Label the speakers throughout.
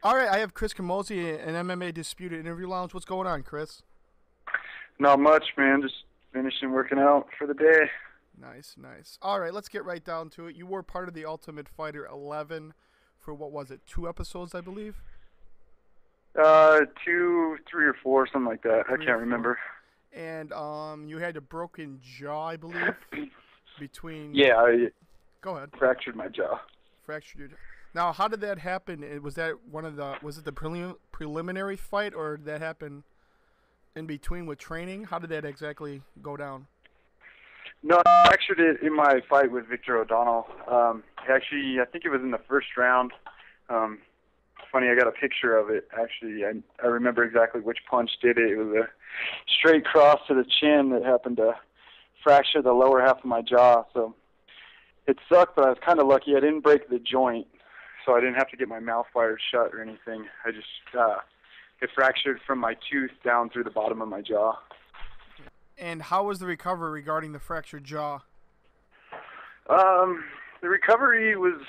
Speaker 1: All right, I have Chris Camozzi in MMA Disputed Interview Lounge. What's going on, Chris?
Speaker 2: Not much, man. Just finishing working out for the day.
Speaker 1: Nice, nice. All right, let's get right down to it. You were part of the Ultimate Fighter 11 for what was it, 2 episodes, I believe?
Speaker 2: Two, three or four, something like that. I
Speaker 1: Three or
Speaker 2: can't
Speaker 1: four.
Speaker 2: remember.
Speaker 1: And you had a broken jaw, I believe, between.
Speaker 2: Yeah, I
Speaker 1: Go ahead.
Speaker 2: fractured my jaw.
Speaker 1: Fractured your jaw. Now, how did that happen? Was that one of the? Was it the preliminary fight, or did that happen in between with training? How did that exactly go down?
Speaker 2: No, I fractured it in my fight with Victor O'Donnell. Actually, I think it was in the first round. Um, Funny, I got a picture of it. Actually, I remember exactly which punch did it. It was a straight cross to the chin that happened to fracture the lower half of my jaw. So it sucked, but I was kind of lucky. I didn't break the joint, so I didn't have to get my mouth wired shut or anything. I just it fractured from my tooth down through the bottom of my jaw.
Speaker 1: And how was the recovery regarding the fractured jaw?
Speaker 2: The recovery was,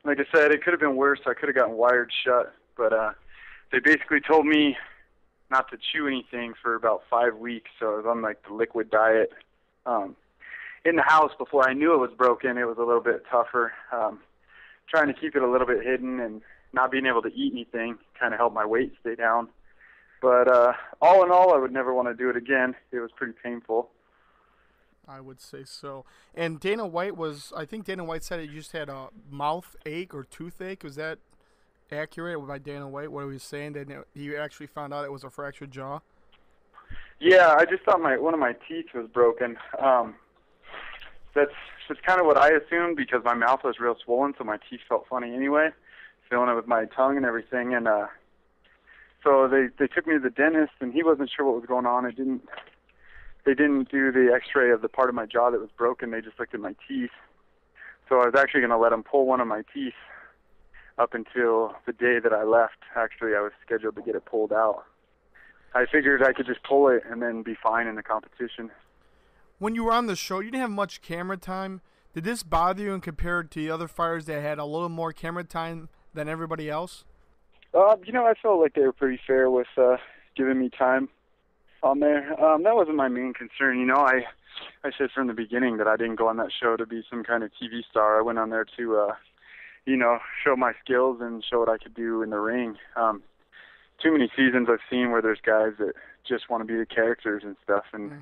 Speaker 2: like I said, it could have been worse. I could have gotten wired shut, but they basically told me not to chew anything for about 5 weeks, so I was on like the liquid diet. In the house before I knew it was broken, it was a little bit tougher. Trying to keep it a little bit hidden and not being able to eat anything kind of helped my weight stay down. But all in all, I would never want to do it again. It was pretty painful.
Speaker 1: I would say so. And Dana White I think Dana White said you just had a mouth ache or toothache. Was that accurate by Dana White, what he was saying? That he actually found out it was a fractured jaw?
Speaker 2: Yeah, I just thought one of my teeth was broken. That's kind of what I assumed because my mouth was real swollen, so my teeth felt funny anyway, feeling it with my tongue and everything. And so they took me to the dentist, and he wasn't sure what was going on. They didn't do the X-ray of the part of my jaw that was broken. They just looked at my teeth. So I was actually going to let him pull one of my teeth up until the day that I left. Actually, I was scheduled to get it pulled out. I figured I could just pull it and then be fine in the competition.
Speaker 1: When you were on the show, you didn't have much camera time. Did this bother you and compared to the other fighters that had a little more camera time than everybody else?
Speaker 2: I felt like they were pretty fair with giving me time on there. That wasn't my main concern. I said from the beginning that I didn't go on that show to be some kind of TV star. I went on there to, show my skills and show what I could do in the ring. Too many seasons I've seen where there's guys that just want to be the characters and stuff, and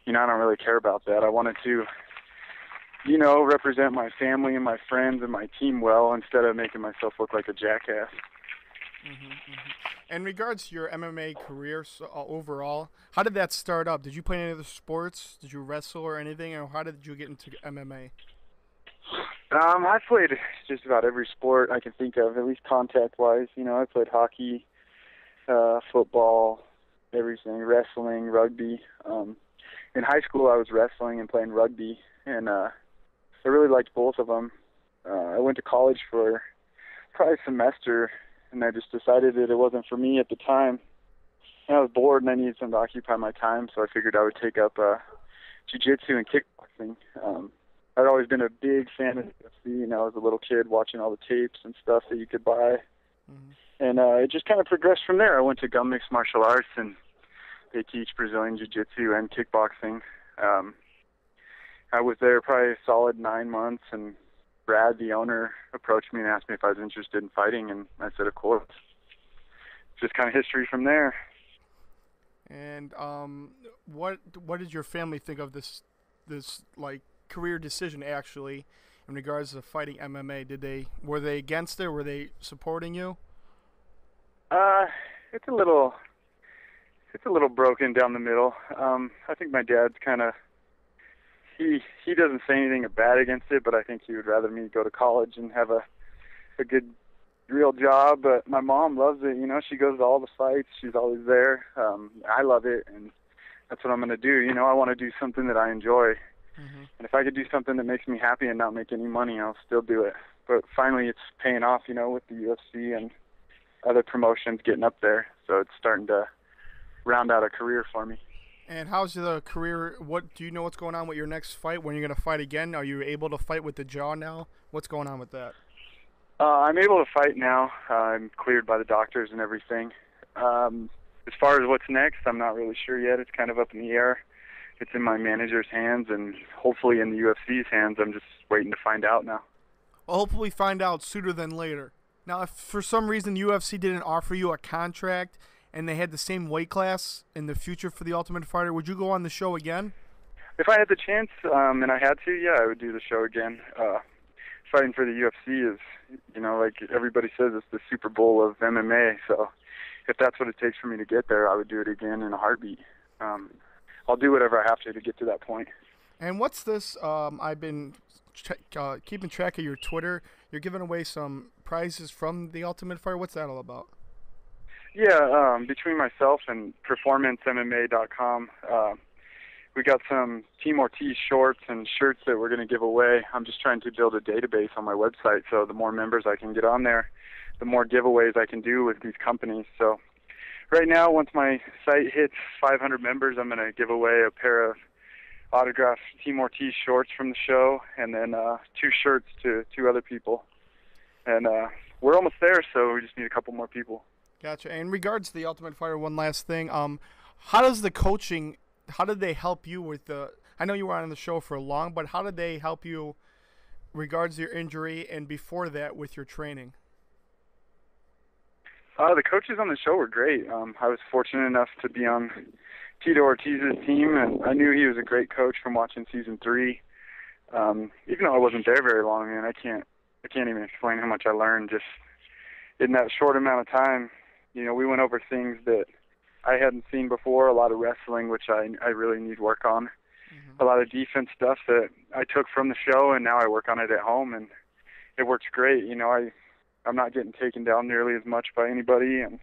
Speaker 2: I don't really care about that. I wanted to, represent my family and my friends and my team well instead of making myself look like a jackass.
Speaker 1: In regards to your MMA career overall, how did that start up? Did you play any other sports? Did you wrestle or anything? Or how did you get into MMA?
Speaker 2: I played just about every sport I can think of, at least contact-wise. I played hockey, football, everything, wrestling, rugby. In high school, I was wrestling and playing rugby, and I really liked both of them. I went to college for probably a semester, and I just decided that it wasn't for me at the time. And I was bored, and I needed something to occupy my time, so I figured I would take up jiu-jitsu and kickboxing. I'd always been a big fan of UFC, as a little kid watching all the tapes and stuff that you could buy. And it just kind of progressed from there. I went to Gum Mixed Martial Arts, and they teach Brazilian Jiu-Jitsu and kickboxing. I was there probably a solid 9 months, and Brad, the owner, approached me and asked me if I was interested in fighting, and I said, of course. Just kind of history from there.
Speaker 1: And what did your family think of this like career decision actually in regards to fighting MMA? Were they against it? Were they supporting you?
Speaker 2: It's a little broken down the middle. I think my dad's kind of he doesn't say anything bad against it, but I think he would rather me go to college and have a good real job. But my mom loves it. She goes to all the fights. She's always there. I love it, and that's what I'm going to do. I want to do something that I enjoy. And if I could do something that makes me happy and not make any money, I'll still do it. But finally, it's paying off, with the UFC and other promotions getting up there. So it's starting to round out a career for me.
Speaker 1: And how's the career? What do you know what's going on with your next fight? When you're going to fight again? Are you able to fight with the jaw now? What's going on with that?
Speaker 2: I'm able to fight now. I'm cleared by the doctors and everything. As far as what's next, I'm not really sure yet. It's kind of up in the air. It's in my manager's hands and hopefully in the UFC's hands. I'm just waiting to find out now.
Speaker 1: Well, hopefully find out sooner than later. Now, if for some reason UFC didn't offer you a contract and they had the same weight class in the future for The Ultimate Fighter, would you go on the show again?
Speaker 2: If I had the chance and I had to, yeah, I would do the show again. Fighting for the UFC is, like everybody says, it's the Super Bowl of MMA. So if that's what it takes for me to get there, I would do it again in a heartbeat. I'll do whatever I have to get to that point.
Speaker 1: And what's this? I've been keeping track of your Twitter. You're giving away some prizes from The Ultimate Fighter. What's that all about?
Speaker 2: Yeah, between myself and PerformanceMMA.com, we got some Team Ortiz shorts and shirts that we're going to give away. I'm just trying to build a database on my website, so the more members I can get on there, the more giveaways I can do with these companies. So right now, once my site hits 500 members, I'm going to give away a pair of autographed Team Ortiz shorts from the show and then 2 shirts to 2 other people. And we're almost there, so we just need a couple more people.
Speaker 1: Gotcha. And in regards to The Ultimate Fighter, one last thing. How does the coaching, how did they help you with the, I know you were on the show for long, but how did they help you regards to your injury and before that with your training?
Speaker 2: The coaches on the show were great. I was fortunate enough to be on Tito Ortiz's team, and I knew he was a great coach from watching season 3. Even though I wasn't there very long, man, I can't even explain how much I learned just in that short amount of time. We went over things that I hadn't seen before, a lot of wrestling, which I really need work on, a lot of defense stuff that I took from the show, and now I work on it at home, and it works great. I'm not getting taken down nearly as much by anybody, and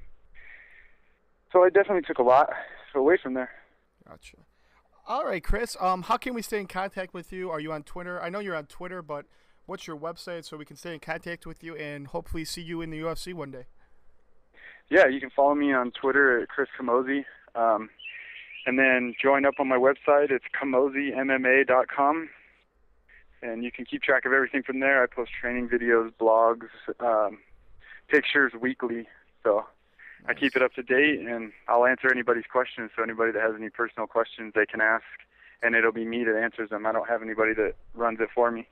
Speaker 2: so I definitely took a lot away from there.
Speaker 1: Gotcha. All right, Chris, how can we stay in contact with you? Are you on Twitter? I know you're on Twitter, but what's your website so we can stay in contact with you and hopefully see you in the UFC one day?
Speaker 2: Yeah, you can follow me on Twitter at Chris Camozzi, and then join up on my website. It's CamozziMMA.com, and you can keep track of everything from there. I post training videos, blogs, pictures weekly, so nice. I keep it up to date, and I'll answer anybody's questions. So anybody that has any personal questions, they can ask, and it'll be me that answers them. I don't have anybody that runs it for me.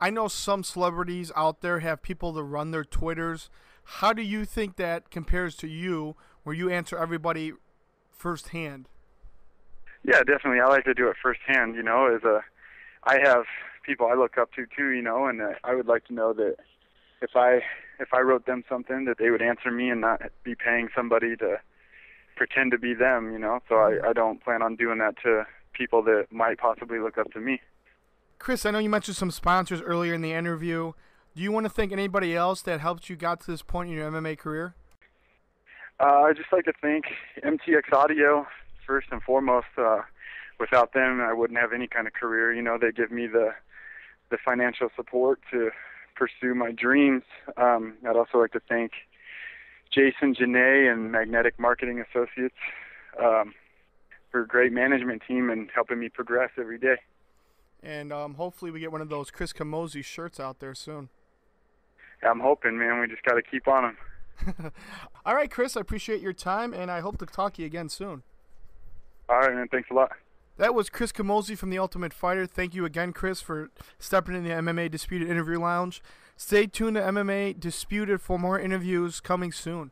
Speaker 1: I know some celebrities out there have people that run their Twitters. How do you think that compares to you, where you answer everybody firsthand? Yeah,
Speaker 2: definitely. I like to do it firsthand. I have people I look up to too, and I would like to know that if I wrote them something, that they would answer me and not be paying somebody to pretend to be them. So I don't plan on doing that to people that might possibly look up to me.
Speaker 1: Chris, I know you mentioned some sponsors earlier in the interview. Do you want to thank anybody else that helped you got to this point in your MMA career?
Speaker 2: I'd just like to thank MTX Audio, first and foremost. Without them, I wouldn't have any kind of career. They give me the financial support to pursue my dreams. I'd also like to thank Jason Janae and Magnetic Marketing Associates for a great management team and helping me progress every day.
Speaker 1: And hopefully we get one of those Chris Camozzi shirts out there soon.
Speaker 2: Yeah, I'm hoping, man. We just got to keep on them.
Speaker 1: All right, Chris, I appreciate your time, and I hope to talk to you again soon.
Speaker 2: All right, man. Thanks a lot.
Speaker 1: That was Chris Camozzi from The Ultimate Fighter. Thank you again, Chris, for stepping in the MMA Disputed Interview Lounge. Stay tuned to MMA Disputed for more interviews coming soon.